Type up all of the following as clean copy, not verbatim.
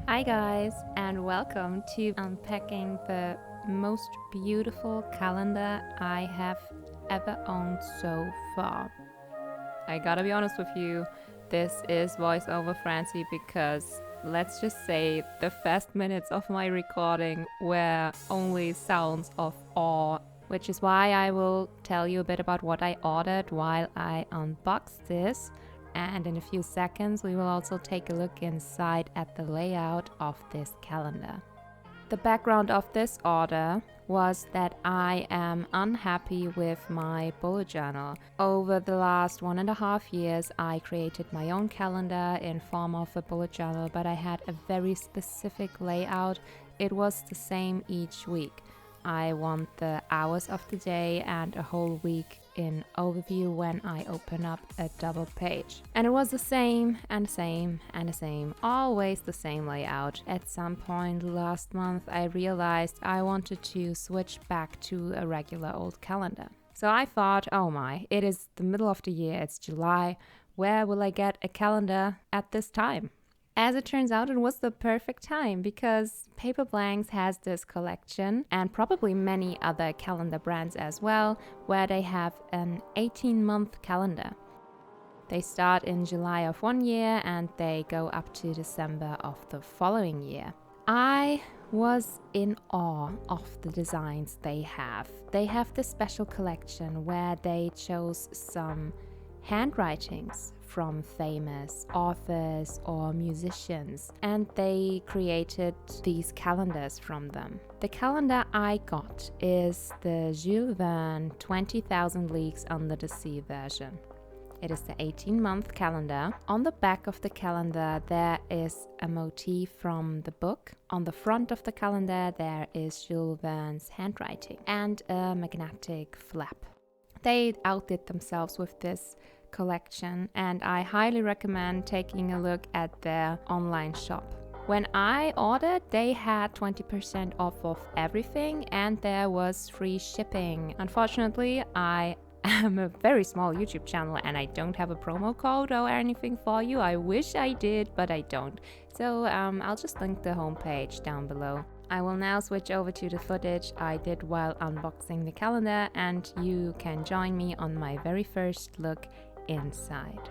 Hi guys, and welcome to unpacking the most beautiful calendar I have ever owned so far. I gotta be honest with you, this is voiceover Francie because let's just say the first minutes of my recording were only sounds of awe, which is why I will tell you a bit about what I ordered while I unbox this. And in a few seconds, we will also take a look inside at the layout of this calendar. The background of this order was that I am unhappy with my bullet journal. Over the last 1.5 years, I created my own calendar in form of a bullet journal, but I had a very specific layout. It was the same each week. I want the hours of the day and a whole week in overview when I open up a double page. And it was the same and the same and the same, always the same layout. At some point last month, I realized I wanted to switch back to a regular old calendar. So I thought, oh my, it is the middle of the year, it's July. Where will I get a calendar at this time? As it turns out, it was the perfect time because Paperblanks has this collection and probably many other calendar brands as well, where they have an 18-month calendar. They start in July of one year and they go up to December of the following year. I was in awe of the designs they have. They have this special collection where they chose some handwritings from famous authors or musicians, and they created these calendars from them. The calendar I got is the Jules Verne 20,000 Leagues Under the Sea version. It is the 18-month calendar. On the back of the calendar, there is a motif from the book. On the front of the calendar, there is Jules Verne's handwriting and a magnetic flap. They outdid themselves with this collection, and I highly recommend taking a look at their online shop. When I ordered, they had 20% off of everything and there was free shipping. Unfortunately, I am a very small YouTube channel and I don't have a promo code or anything for you. I wish I did, but I don't. So I'll just link the homepage down below. I will now switch over to the footage I did while unboxing the calendar, and you can join me on my very first look inside.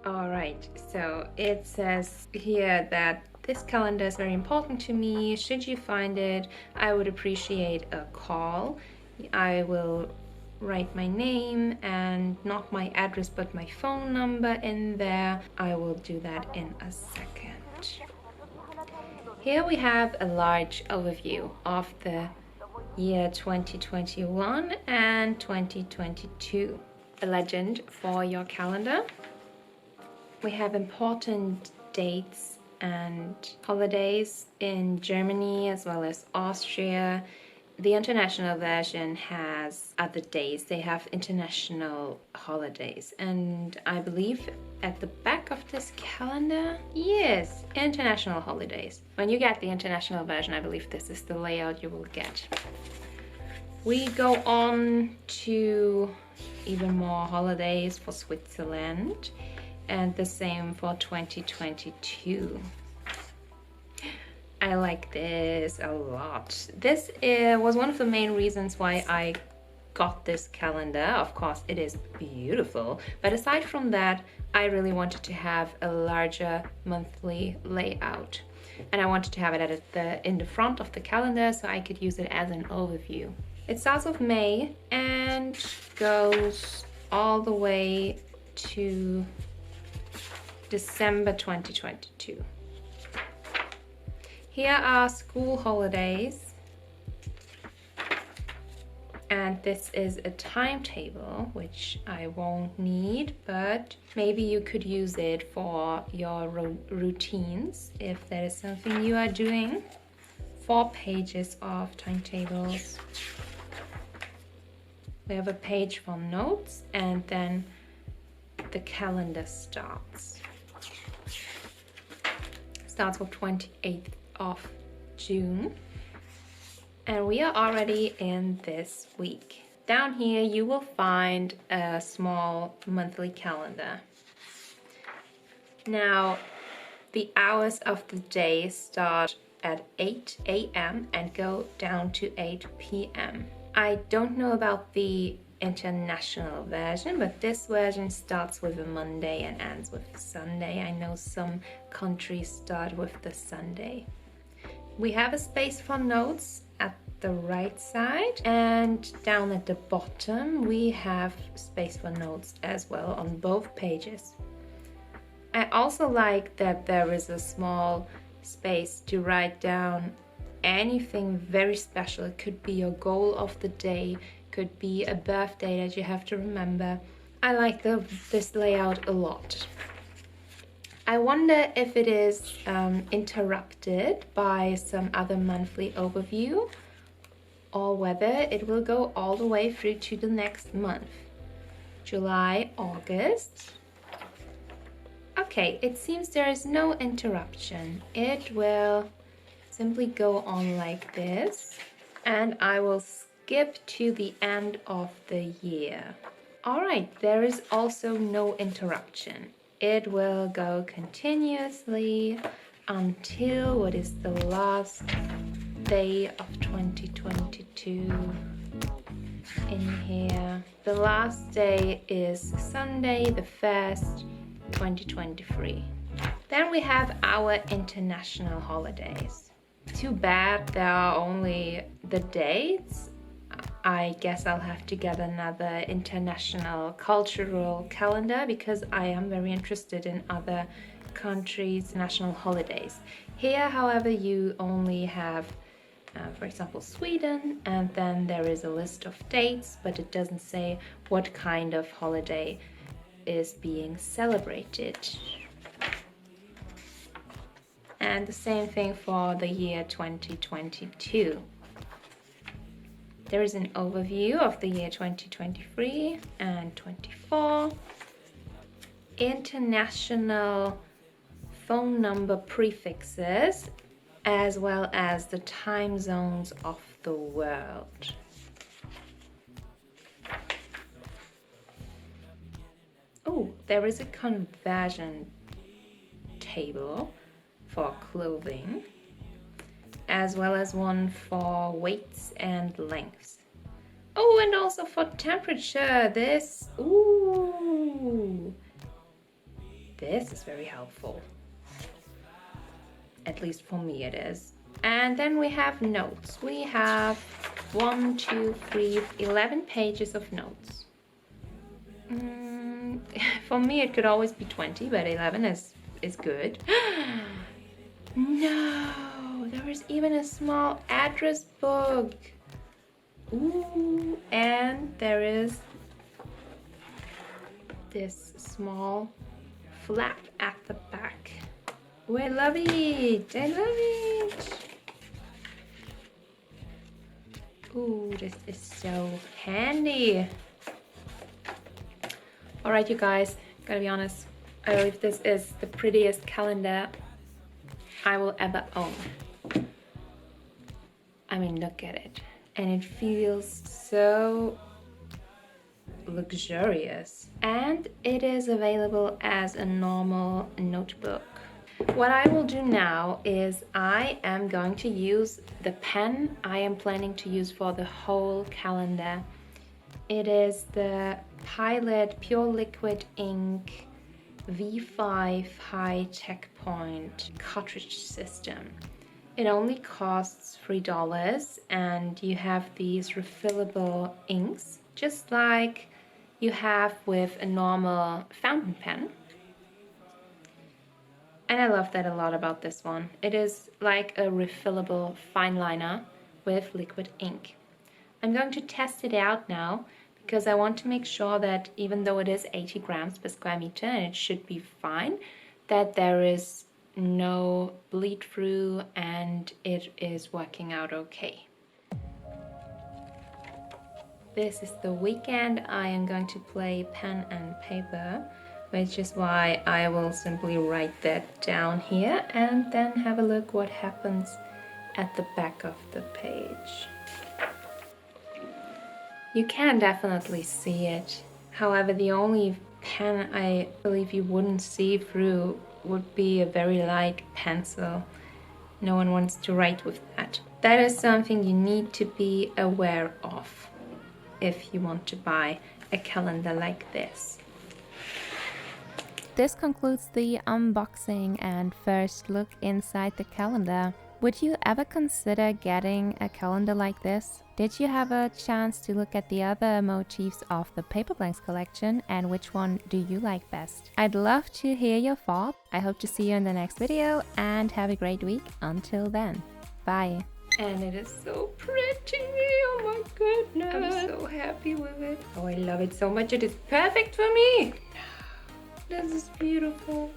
Alright, so it says here that this calendar is very important to me. Should you find it, I would appreciate a call. I will write my name and not my address but my phone number in there. I will do that in a second. Here we have a large overview of the year 2021 and 2022. A legend for your calendar. We have important dates and holidays in Germany as well as Austria. The international version has other days. They have international holidays. And I believe at the back of this calendar, yes, international holidays. When you get the international version, I believe this is the layout you will get. We go on to even more holidays for Switzerland, and the same for 2022. I like this a lot. This was one of the main reasons why I got this calendar. Of course, it is beautiful, but aside from that, I really wanted to have a larger monthly layout, and I wanted to have it in the front of the calendar so I could use it as an overview. It starts with May and goes all the way to December 2022. Here are school holidays, and this is a timetable which I won't need, but maybe you could use it for your routines if that is something you are doing. 4 pages of timetables. We have a page for notes, and then the calendar starts. Starts with 28th of June, and we are already in this week. Down here you will find a small monthly calendar. Now The hours of the day start at 8 a.m. and go down to 8 p.m. I don't know about the international version, but this version starts with a Monday and ends with a Sunday. I know some countries start with the Sunday. We have a space for notes at the right side, and down at the bottom we have space for notes as well on both pages. I also like that there is a small space to write down anything very special. It could be your goal of the day, could be a birthday that you have to remember. I like this layout a lot. I wonder if it is interrupted by some other monthly overview, or whether it will go all the way through to the next month. July, August. Okay, it seems there is no interruption. It will simply go on like this, and I will skip to the end of the year. All right, there is also no interruption. It will go continuously until what is the last day of 2022 in here. The last day is Sunday, the 1st, 2023. Then we have our international holidays. Too bad there are only the dates. I guess I'll have to get another international cultural calendar because I am very interested in other countries' national holidays. Here, however, you only have, for example, Sweden, and then there is a list of dates, but it doesn't say what kind of holiday is being celebrated. And the same thing for the year 2022. There is an overview of the year 2023 and 24. International phone number prefixes, as well as the time zones of the world. Oh, there is a conversion table for clothing, as well as one for weights and lengths. Oh, and also for temperature. This is very helpful. At least for me it is. And then we have notes. We have 11 pages of notes. For me it could always be 20, but 11 is good. No, there is even a small address book. Ooh, and there is this small flap at the back. Oh, I love it. I love it. Ooh, this is so handy. All right, you guys, gotta be honest. I believe this is the prettiest calendar I will ever own. I mean, look at it. And it feels so luxurious. And it is available as a normal notebook. What I will do now is I am going to use the pen I am planning to use for the whole calendar. It is the Pilot Pure Liquid Ink V5 High Tech Point cartridge system. It only costs $3, and you have these refillable inks, just like you have with a normal fountain pen. And I love that a lot about this one. It is like a refillable fine liner with liquid ink. I'm going to test it out now because I want to make sure that even though it is 80 grams per square meter and it should be fine, that there is no bleed through and it is working out okay. This is the weekend I am going to play pen and paper, which is why I will simply write that down here and then have a look what happens at the back of the page. You can definitely see it. However, the only pen I believe you wouldn't see through would be a very light pencil. No one wants to write with that. That is something you need to be aware of if you want to buy a calendar like this. This concludes the unboxing and first look inside the calendar. Would you ever consider getting a calendar like this? Did you have a chance to look at the other motifs of the Paperblanks collection, and which one do you like best? I'd love to hear your thoughts. I hope to see you in the next video and have a great week. Until then, bye. And it is so pretty, oh my goodness. I'm so happy with it. Oh, I love it so much, it is perfect for me. This is beautiful.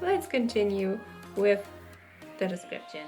Let's continue with the description.